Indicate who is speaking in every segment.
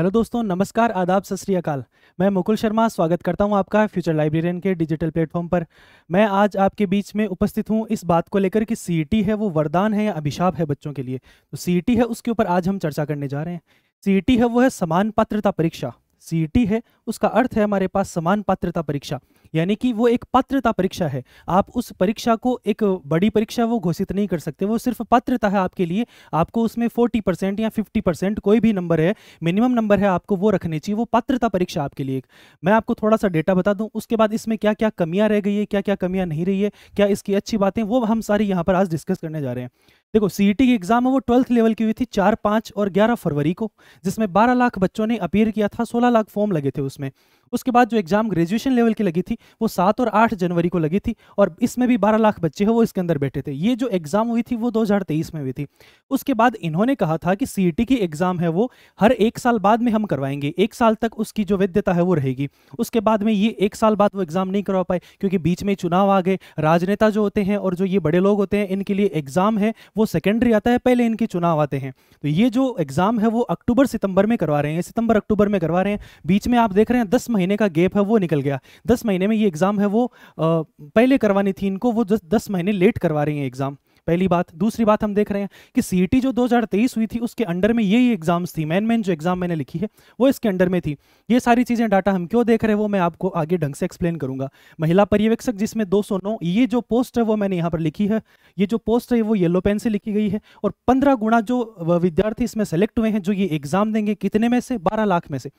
Speaker 1: Hello दोस्तों, नमस्कार, आदाब, सत श्री अकाल। मैं मुकुल शर्मा स्वागत करता हूं आपका फ्यूचर लाइब्रेरियन के डिजिटल प्लेटफॉर्म पर। मैं आज आपके बीच में उपस्थित हूं इस बात को लेकर कि सीईटी है वो वरदान है या अभिशाप है बच्चों के लिए। तो सीईटी है उसके ऊपर आज हम चर्चा करने जा रहे हैं। सीईटी है वो है समान पात्रता परीक्षा। सीईटी है उसका अर्थ है हमारे पास समान पात्रता परीक्षा, यानी कि वो एक पात्रता परीक्षा है। आप उस परीक्षा को एक बड़ी परीक्षा वो घोषित नहीं कर सकते, वो सिर्फ पात्रता है आपके लिए। आपको उसमें 40% या 50% कोई भी नंबर है, मिनिमम नंबर है, आपको वो रखने चाहिए। वो पात्रता परीक्षा आपके लिए। मैं आपको थोड़ा सा डेटा बता दूं, उसके बाद इसमें क्या क्या कमियां रह गई है, क्या क्या कमियां नहीं रही है, क्या इसकी अच्छी बातें, वो हम सारी यहाँ पर आज डिस्कस करने जा रहे हैं। देखो, सीईटी की एग्जाम है वो 12th लेवल की हुई थी 4, 5 और 11 फरवरी को, जिसमें 12 लाख बच्चों ने अपीयर किया था, 16 लाख फॉर्म लगे थे उसमें। उसके बाद जो एग्जाम ग्रेजुएशन लेवल की लगी थी वो 7 और 8 जनवरी को लगी थी, और इसमें भी 12 लाख बच्चे हैं वो इसके अंदर बैठे थे। ये जो एग्जाम हुई थी वो 2023 में हुई थी। उसके बाद इन्होंने कहा था कि सीईटी की एग्जाम है वो हर 1 साल बाद में हम करवाएंगे, 1 साल तक उसकी जो वैधता है वो रहेगी। उसके बाद में ये 1 साल बाद वो एग्जाम नहीं करवा पाए, क्योंकि बीच में चुनाव आ गए। राजनेता जो होते हैं और जो ये बड़े लोग होते हैं, इनके लिए एग्जाम है वो सेकेंडरी आता है, पहले इनके चुनाव आते हैं। तो ये जो एग्जाम है वो अक्टूबर सितंबर में करवा रहे हैं, सितंबर अक्टूबर में करवा रहे हैं। बीच में आप देख रहे हैं 10 महीने का गैप है वो निकल गया। 10 महीने में ये एग्जाम है वो पहले करवानी थी इनको, वो 10 महीने लेट करवा रही हैं एग्जाम। पहली बात। दूसरी बात, हम देख रहे हैं कि सीईटी जो 2023 हुई थी उसके अंडर में यही एग्जाम्स थी। मेन जो एग्जाम मैंने लिखी है वो इसके अंडर में थी। ये सारी चीजें, डाटा हम क्यों देख रहे हैं वो मैं आपको आगे ढंग से एक्सप्लेन करूंगा। महिला पर्यवेक्षक जिसमें 209, ये जो पोस्ट है वो मैंने यहाँ पर लिखी है। ये जो पोस्ट है वो येलो पेन से लिखी गई है, और 15 गुना जो विद्यार्थी इसमें सेलेक्ट हुए हैं जो ये एग्जाम देंगे, कितने में से? 12 लाख में से।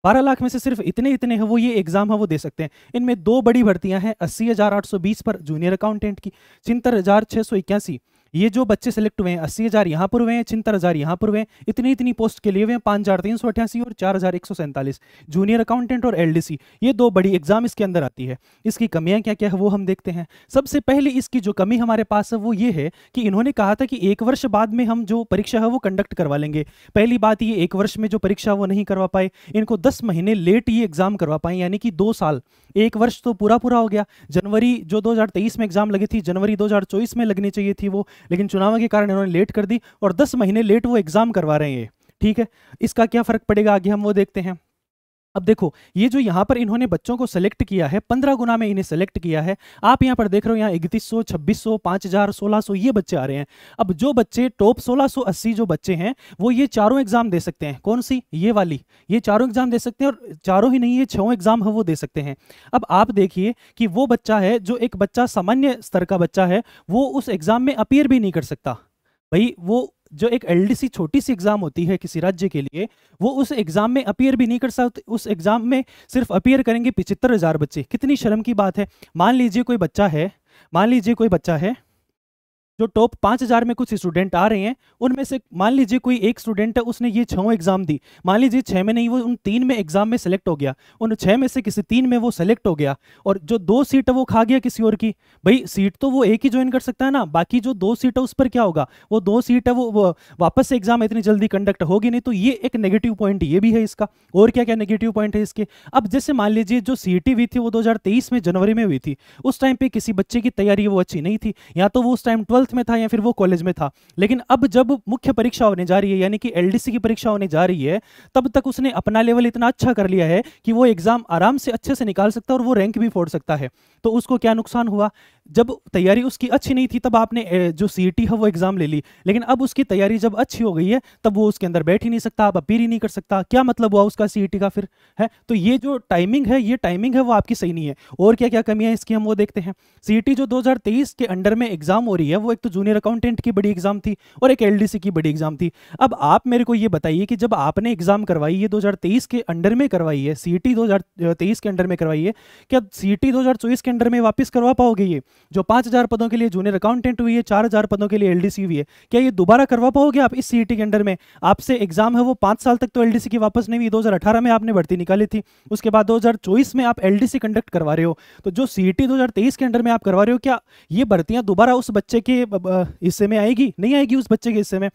Speaker 1: 12 लाख में से सिर्फ इतने इतने हैं वो ये एग्जाम है वो दे सकते हैं। इनमें 2 बड़ी भर्तियां हैं, 80,820 पर जूनियर अकाउंटेंट की, 76,681। ये जो बच्चे सेलेक्ट हुए हैं, 80,000 यहाँ पर हुए हैं, 76,000 यहाँ पर हुए हैं। इतनी इतनी पोस्ट के लिए हुए हैं, 5,388 और 4,147 जूनियर अकाउंटेंट और एलडीसी। ये 2 बड़ी एग्जाम इसके अंदर आती है। इसकी कमियां क्या क्या है वो हम देखते हैं। सबसे पहले इसकी जो कमी हमारे पास है वो ये है कि इन्होंने कहा था कि 1 वर्ष बाद में हम जो परीक्षा है वो कंडक्ट करवा लेंगे। पहली बात, ये 1 वर्ष में जो परीक्षा वो नहीं करवा पाए, इनको 10 महीने लेट ये एग्जाम करवा पाए, यानी कि 2 साल। 1 वर्ष तो पूरा पूरा हो गया। जनवरी जो 2023 में एग्जाम लगी थी, जनवरी 2024 में लगनी चाहिए थी वो, लेकिन चुनाव के कारण इन्होंने लेट कर दी और 10 महीने लेट वो एग्जाम करवा रहे हैं। ठीक है, इसका क्या फर्क पड़ेगा आगे हम वो देखते हैं। अब देखो, ये जो यहाँ पर इन्होंने बच्चों को सेलेक्ट किया है, 15 गुना में इन्हें सेलेक्ट किया है। आप यहाँ पर देख रहे हो, यहाँ 3100, 2600, 5000, 1600 ये बच्चे आ रहे हैं। अब जो बच्चे टॉप 1680 जो बच्चे हैं वो ये चारों एग्जाम दे सकते हैं। कौन सी? ये वाली। ये चारों एग्जाम दे सकते हैं, और चारों ही नहीं, ये 6 एग्जाम है वो दे सकते हैं। अब आप देखिए कि वो बच्चा है जो एक बच्चा सामान्य स्तर का बच्चा है, वो उस एग्जाम में अपीयर भी नहीं कर सकता। भाई, वो जो एक एलडीसी छोटी सी एग्जाम होती है किसी राज्य के लिए, वो उस एग्जाम में अपीयर भी नहीं कर सकते। उस एग्जाम में सिर्फ अपीयर करेंगे 75,000 बच्चे। कितनी शर्म की बात है। मान लीजिए कोई बच्चा है जो टॉप 5,000 में कुछ स्टूडेंट आ रहे हैं, उनमें से मान लीजिए कोई एक स्टूडेंट है, उसने ये 6 एग्जाम दी। मान लीजिए 6 में नहीं, वो उन 3 में एग्जाम में सेलेक्ट हो गया, उन 6 में से किसी 3 में वो सेलेक्ट हो गया, और जो 2 सीट है वो खा गया किसी और की। भाई, सीट तो वो एक ही ज्वाइन कर सकता है ना, बाकी जो 2 सीट है उस पर क्या होगा? वो 2 सीट है वो वापस से एग्जाम इतनी जल्दी कंडक्ट होगी नहीं। तो ये एक नेगेटिव पॉइंट ये भी है इसका। और क्या क्या नेगेटिव पॉइंट है इसके? अब जैसे मान लीजिए जो सीईटी हुई थी वो 2023 में जनवरी में हुई थी। उस टाइम पे किसी बच्चे की तैयारी वो अच्छी नहीं थी, या तो वो उस टाइम 12th में था या फिर वो कॉलेज में था। लेकिन अब जब मुख्य परीक्षा होने जा रही है, यानी कि एलडीसी की परीक्षा होने जा रही है, तब तक उसने अपना लेवल इतना अच्छा कर लिया है कि वो एग्जाम आराम से अच्छे से निकाल सकता है और वो रैंक भी फोड़ सकता है। तो उसको क्या नुकसान हुआ? जब तैयारी उसकी अच्छी नहीं थी तब आपने जो सीईटी है वो एग्जाम ले ली, लेकिन अब उसकी तैयारी जब अच्छी हो गई है तब वो उसके अंदर बैठ ही नहीं सकता, अब अपीयर ही नहीं कर सकता। क्या मतलब हुआ उसका सीईटी का फिर? है तो ये जो टाइमिंग है वो आपकी सही नहीं है। और क्या क्या कमियां हैं इसकी हम वो देखते हैं। सीईटी जो 2023 के अंडर में एग्जाम हो रही है, वो एक तो जूनियर अकाउंटेंट की बड़ी एग्जाम थी और एक एलडीसी की बड़ी एग्जाम थी। अब आप मेरे को ये बताइए कि जब आपने एग्जाम करवाई है 2023 के अंडर में करवाई है, सीईटी 2023 के अंडर में करवाई है, क्या सीईटी 2024 के अंडर में वापस करवा पाओगे? ये जो 5,000 पदों के लिए जूनियर अकाउंटेंट हुई है, 4,000 पदों के लिए एलडीसी हुई है, क्या ये दोबारा करवा पाओगे आप इस सीईटी के अंडर में? आपसे एग्जाम है वो 5 साल तक तो एलडीसी की वापस नहीं हुई। 2018 में आपने भर्ती निकाली थी, उसके बाद 2024 में आप एलडीसी कंडक्ट करवा रहे हो। तो जो सीईटी 2023 के अंडर में आप करवा रहे हो, क्या ये भर्तियां दोबारा उस बच्चे के हिस्से में आएगी? नहीं आएगी उस बच्चे के हिस्से में।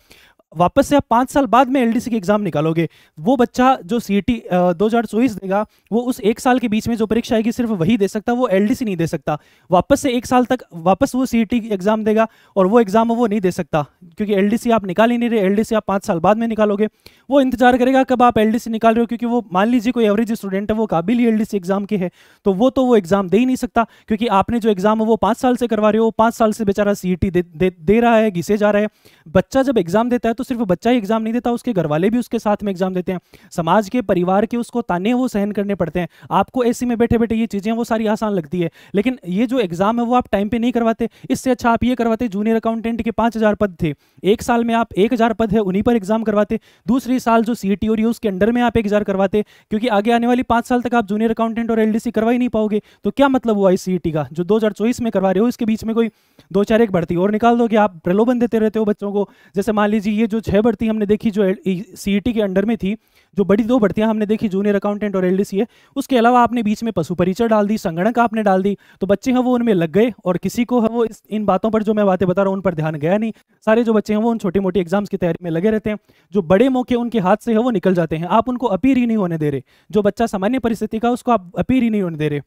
Speaker 1: वापस से आप 5 साल बाद में एलडीसी की एग्जाम निकालोगे। वो बच्चा जो सीईटी 2024 देगा, वो उस 1 साल के बीच में जो परीक्षा आएगी सिर्फ वही दे सकता, वो एलडीसी नहीं दे सकता। वापस से 1 साल तक वापस वो सीईटी की एग्जाम देगा और वो एग्जाम वो नहीं दे सकता, क्योंकि एलडीसी आप निकाल ही नहीं रहे। एलडीसी आप 5 साल बाद में निकालोगे। वो इंतजार करेगा कब आप एलडीसी निकाल रहे हो, क्योंकि वो मान लीजिए कोई एवरेज स्टूडेंट है, वो काबिल ही एलडीसी एग्जाम के है, तो वो एग्जाम दे ही नहीं सकता, क्योंकि आपने जो एग्जाम है वो 5 साल से करवा रहे हो। 5 साल से बेचारा सीईटी दे रहा है, घिसे जा रहा है। बच्चा जब एग्जाम देता है तो सिर्फ बच्चा ही एग्जाम नहीं देता, उसके घर वाले भी उसके साथ में एग्जाम देते हैं। समाज के, परिवार के उसको ताने वो सहन करने पड़ते हैं। आपको ऐसी में बैठे बैठे ये चीजें वो सारी आसान लगती है, लेकिन ये जो एग्जाम है वो आप टाइम पे नहीं करवाते। इससे अच्छा आप ये करवाते, जूनियर अकाउंटेंट के 5000 पद थे, 1 साल में आप 1000 पद है उन्हीं पर एग्जाम करवाते। दूसरी साल जो सीईटी हो रही है उसके अंडर में आप 1000 करवाते, क्योंकि आगे आने वाली 5 साल तक आप जूनियर अकाउंटेंट और एलडीसी करवा ही नहीं पाओगे। तो क्या मतलब हुआ इस सीईटी का जो 2024 में करवा रहे हो, इसके बीच में कोई 2-4 एक भर्ती और निकाल दोगे। आप प्रलोभन देते रहते हो बच्चों को। जैसे मान लीजिए ये जो 6 भर्ती हमने देखी जो सीईटी के अंडर में थी, जो बड़ी 2 भर्तियां हमने देखी जूनियर अकाउंटेंट और एलडीसी है, उसके अलावा आपने बीच में पशु परिचय डाल दी, संगणक आपने डाल दी, तो बच्चे हैं वो उनमें लग गए और किसी को है वो इन बातों पर जो मैं बातें बता रहा हूँ उन पर ध्यान गया नहीं। सारे जो बच्चे हैं वो उन छोटी मोटी एग्जाम्स की तैयारी में लगे रहते हैं। जो बड़े मौके उनके हाथ से है वो निकल जाते हैं, आप उनको अपीयर ही नहीं होने दे रहे। जो बच्चा सामान्य परिस्थिति का, उसको आप अपीयर ही नहीं होने दे रहे।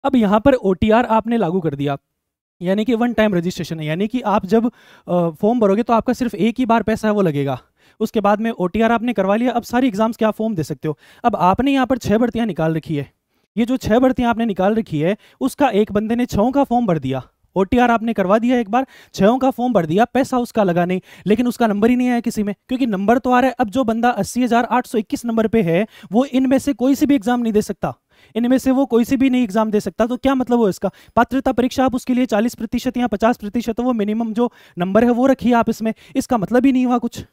Speaker 1: अब यहाँ पर ओटीआर आपने लागू कर दिया, यानी कि वन टाइम रजिस्ट्रेशन है, यानी कि आप जब फॉर्म भरोगे तो आपका सिर्फ एक ही बार पैसा है वो लगेगा। उसके बाद में ओटीआर आपने करवा लिया, अब सारी एग्जाम्स के आप फॉर्म दे सकते हो। अब आपने यहाँ पर 6 भर्तियां निकाल रखी है, ये जो 6 भर्तियां आपने निकाल रखी है उसका एक बंदे ने 6 का फॉर्म भर दिया, ओटीआर आपने करवा दिया एक बार, 6 का फॉर्म भर दिया, पैसा उसका लगा नहीं, लेकिन उसका नंबर ही नहीं आया किसी में, क्योंकि नंबर तो आ रहा है। अब जो बंदा 80,821 नंबर पे है वो इनमें से कोई से भी एग्जाम नहीं दे सकता, इनमें से वो कोई से भी नहीं एग्जाम दे सकता। तो क्या मतलब हो इसका, पात्रता परीक्षा आप उसके लिए 40% या 50% वो मिनिमम जो नंबर है वो रखिए आप इसमें, इसका मतलब ही नहीं हुआ कुछ।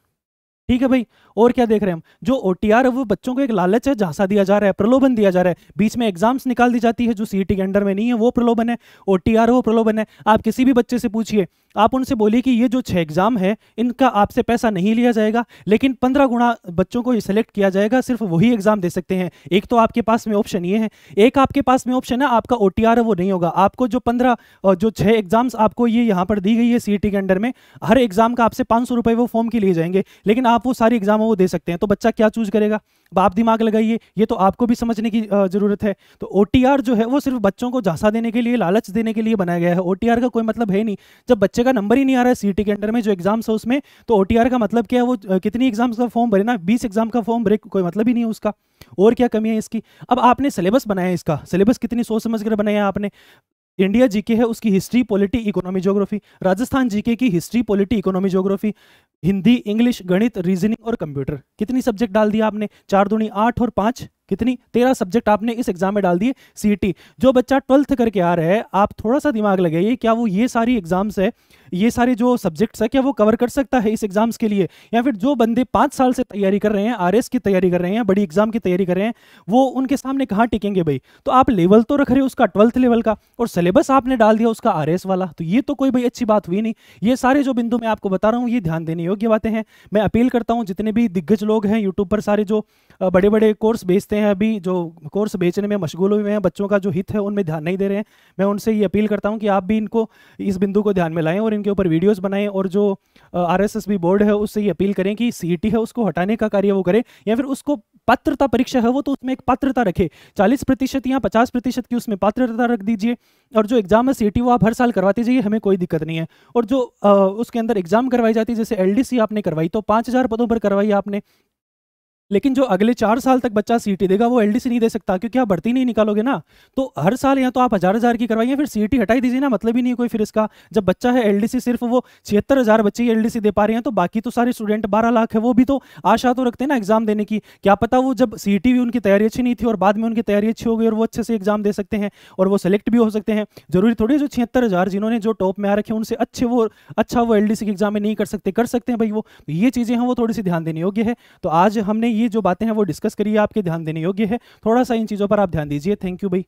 Speaker 1: ठीक है भाई। और क्या देख रहे हैं हम, जो ओटीआर है वो बच्चों को एक लालच है, झांसा दिया जा रहा है, प्रलोभन दिया जा रहा है। बीच में एग्जाम्स निकाल दी जाती है जो सीईटी के अंडर में नहीं है, वो प्रलोभन है। ओटीआर वो प्रलोभन है। आप किसी भी बच्चे से पूछिए, आप उनसे बोलिए कि ये जो 6 एग्जाम है इनका आपसे पैसा नहीं लिया जाएगा, लेकिन 15 गुना बच्चों को सिलेक्ट किया जाएगा, सिर्फ वही एग्जाम दे सकते हैं। एक तो आपके पास में ऑप्शन ये है, एक आपके पास में ऑप्शन है आपका ओटीआर है वो नहीं होगा। आपको जो 6 एग्जाम्स आपको ये यहाँ पर दी गई है सीईटी के अंडर में, हर एग्जाम का आपसे 500 रुपये वो फॉर्म के लिए जाएंगे, लेकिन आप वो सारी एग्जाम वो दे सकते हैं। तो बच्चा क्या चूज करेगा, आप दिमाग लगाइए, ये तो आपको भी समझने की जरूरत है। तो ओटीआर जो है वो सिर्फ बच्चों को झांसा देने के लिए, लालच देने के लिए बनाया गया है। ओटीआर का कोई मतलब है नहीं। जब बच्चे का नंबर ही नहीं आ रहा है सीईटी के अंडर में जो एग्जाम्स है उसमें, तो ओटीआर का मतलब क्या है, वो कितनी एग्जाम्स का फॉर्म भरे ना, 20 एग्जाम का फॉर्म भरे, कोई मतलब ही नहीं है उसका। और क्या कमी है इसकी। अब आपने सिलेबस बनाया है, इसका सिलेबस कितनी सोच समझ कर बनाया आपने। इंडिया जीके है उसकी history, polity, economy, geography. Rajasthan GK की history, polity, economy, geography. Hindi, English, गणित, रीजनिंग और कंप्यूटर। कितनी सब्जेक्ट डाल दिया आपने, 4 दूनी 8 और 5 कितनी 13 सब्जेक्ट आपने इस एग्जाम में डाल दिए सीईटी। जो बच्चा 12th करके आ रहा है, आप थोड़ा सा दिमाग लगाइए, क्या वो ये सारी एग्जाम्स है, ये सारे जो सब्जेक्ट्स है, क्या वो कवर कर सकता है इस एग्जाम्स के लिए। या फिर जो बंदे 5 साल से तैयारी कर रहे हैं, आरएस की तैयारी कर रहे हैं, बड़ी एग्जाम की तैयारी कर रहे हैं, वो उनके सामने कहाँ टिकेंगे भाई। तो आप लेवल तो रख रहे हो उसका 12th लेवल का, और सिलेबस आपने डाल दिया उसका आरएस वाला, तो ये तो कोई भाई अच्छी बात हुई नहीं। ये सारे जो बिंदु मैं आपको बता रहा हूँ ये ध्यान देने योग्य बातें हैं। मैं अपील करता हूँ जितने भी दिग्गज लोग हैं यूट्यूब पर, सारे जो बड़े बड़े कोर्स बेचते हैं, अभी जो कोर्स बेचने में मशगूल हुए हैं, बच्चों का जो हित है उनमें ध्यान नहीं दे रहे हैं, मैं उनसे ये अपील करता हूं कि आप भी इनको इस बिंदु को ध्यान में लाएं और इनके ऊपर वीडियोस बनाएं। और जो आरएसएस बोर्ड है उससे ये अपील करें कि सीईटी है उसको हटाने का कार्य वो करे, या फिर उसको पात्रता परीक्षा है वो तो उसमें एक पात्रता रखे, 40% या 50% की उसमें पात्रता रख दीजिए। और जो एग्जाम है सीईटी वो आप हर साल करवाते जाइए, हमें कोई दिक्कत नहीं है। और जो उसके अंदर एग्जाम करवाई जाती है, जैसे एलडीसी आपने करवाई तो 5000 पदों पर करवाई आपने, लेकिन जो अगले 4 साल तक बच्चा सीईटी देगा वो एलडीसी नहीं दे सकता, क्योंकि आप भर्ती नहीं निकालोगे ना। तो हर साल या तो आप 1000 की करवाइए, फिर सीईटी हटाई दीजिए ना, मतलब ही नहीं कोई फिर इसका। जब बच्चा है एलडीसी, सिर्फ वो 76,000 बच्चे ही एलडीसी दे पा रहे हैं, तो बाकी तो सारे स्टूडेंट 12 लाख है, वो भी तो आशा तो रखते हैं ना एग्जाम देने की। क्या पता वो जब सीईटी भी उनकी तैयारी अच्छी नहीं थी और बाद में उनकी तैयारी अच्छी हो गई और वो अच्छे से एग्जाम दे सकते हैं और वो सेलेक्ट भी हो सकते हैं। जरूरी थोड़ी जो 76,000 जिन्होंने जो टॉप में आ रखे हैं उनसे अच्छा वो एलडीसी के एग्जाम में नहीं कर सकते हैं भाई वो। ये चीज़ें हैं वो थोड़ी सी ध्यान देने योग्य है। तो आज हमने ये जो बातें हैं वो डिस्कस करिए, आपके ध्यान देने योग्य है। थोड़ा सा इन चीज़ों पर आप ध्यान दीजिए। थैंक यू भाई।